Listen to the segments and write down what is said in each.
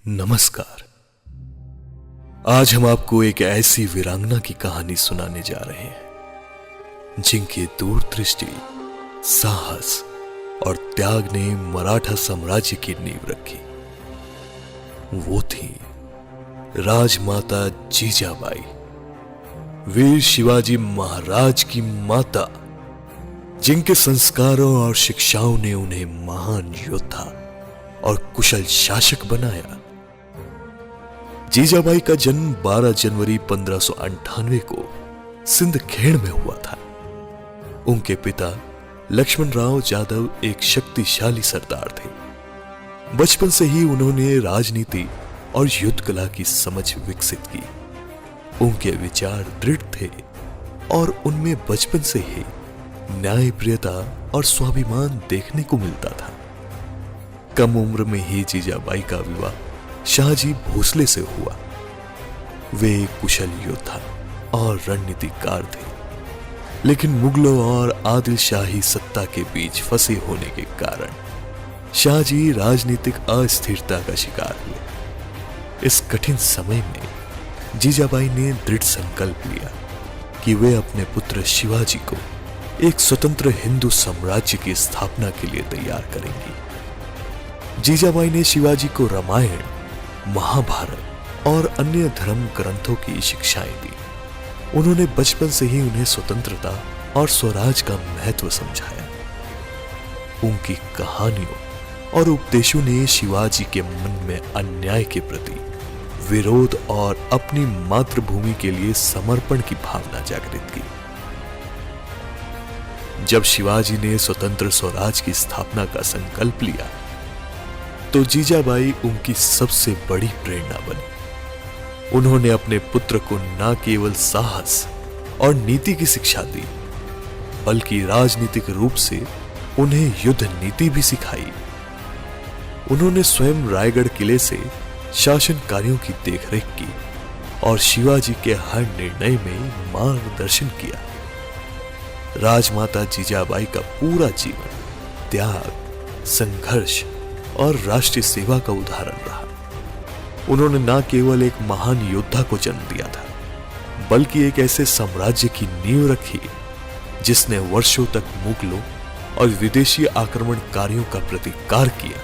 नमस्कार। आज हम आपको एक ऐसी वीरांगना की कहानी सुनाने जा रहे हैं जिनकी दूरदृष्टि, साहस और त्याग ने मराठा साम्राज्य की नींव रखी। वो थी राजमाता जीजाबाई, वीर शिवाजी महाराज की माता, जिनके संस्कारों और शिक्षाओं ने उन्हें महान योद्धा और कुशल शासक बनाया। जीजाबाई का जन्म 12 जनवरी 1598 को सिंध खेड़ में हुआ था। उनके पिता लक्ष्मणराव जाधव एक शक्तिशाली सरदार थे। बचपन से ही उन्होंने राजनीति और युद्ध कला की समझ विकसित की। उनके विचार दृढ़ थे और उनमें बचपन से ही न्यायप्रियता और स्वाभिमान देखने को मिलता था। कम उम्र में ही जीजाबाई का विवाह शाहजी भोसले से हुआ। वे एक कुशल योद्धा और रणनीतिकार थे, लेकिन मुगलों और आदिल शाही सत्ता के बीच फंसे होने के कारण शाहजी राजनीतिक अस्थिरता का शिकार हुए। इस कठिन समय में जीजाबाई ने दृढ़ संकल्प लिया कि वे अपने पुत्र शिवाजी को एक स्वतंत्र हिंदू साम्राज्य की स्थापना के लिए तैयार करेंगी। जीजाबाई ने शिवाजी को रामायण, महाभारत और अन्य धर्म ग्रंथों की शिक्षाएं दी। उन्होंने बचपन से ही उन्हें स्वतंत्रता और स्वराज का महत्व समझाया। उनकी कहानियों और उपदेशों ने शिवाजी के मन में अन्याय के प्रति विरोध और अपनी मातृभूमि के लिए समर्पण की भावना जागृत की। जब शिवाजी ने स्वतंत्र स्वराज की स्थापना का संकल्प लिया तो जीजाबाई उनकी सबसे बड़ी प्रेरणा बनी। उन्होंने अपने पुत्र को न केवल साहस और नीति की शिक्षा दी, बल्कि राजनीतिक रूप से उन्हें युद्ध नीति भी सिखाई। उन्होंने स्वयं रायगढ़ किले से शासन कार्यों की देखरेख की और शिवाजी के हर निर्णय में मार्गदर्शन किया। राजमाता जीजाबाई का पूरा जीवन त्याग, संघर्ष और राष्ट्रीय सेवा का उदाहरण रहा। उन्होंने न केवल एक महान योद्धा को जन्म दिया था, बल्कि एक ऐसे साम्राज्य की नींव रखी जिसने वर्षों तक मुगलों और विदेशी आक्रमणकारियों का प्रतिकार किया।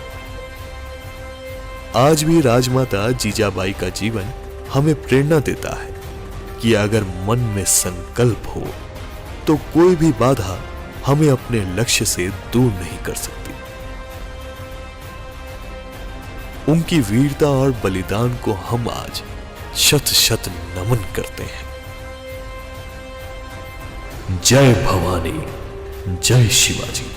आज भी राजमाता जीजाबाई का जीवन हमें प्रेरणा देता है कि अगर मन में संकल्प हो तो कोई भी बाधा हमें अपने लक्ष्य से दूर नहीं कर सकती। उनकी वीरता और बलिदान को हम आज शत शत नमन करते हैं। जय भवानी, जय शिवाजी।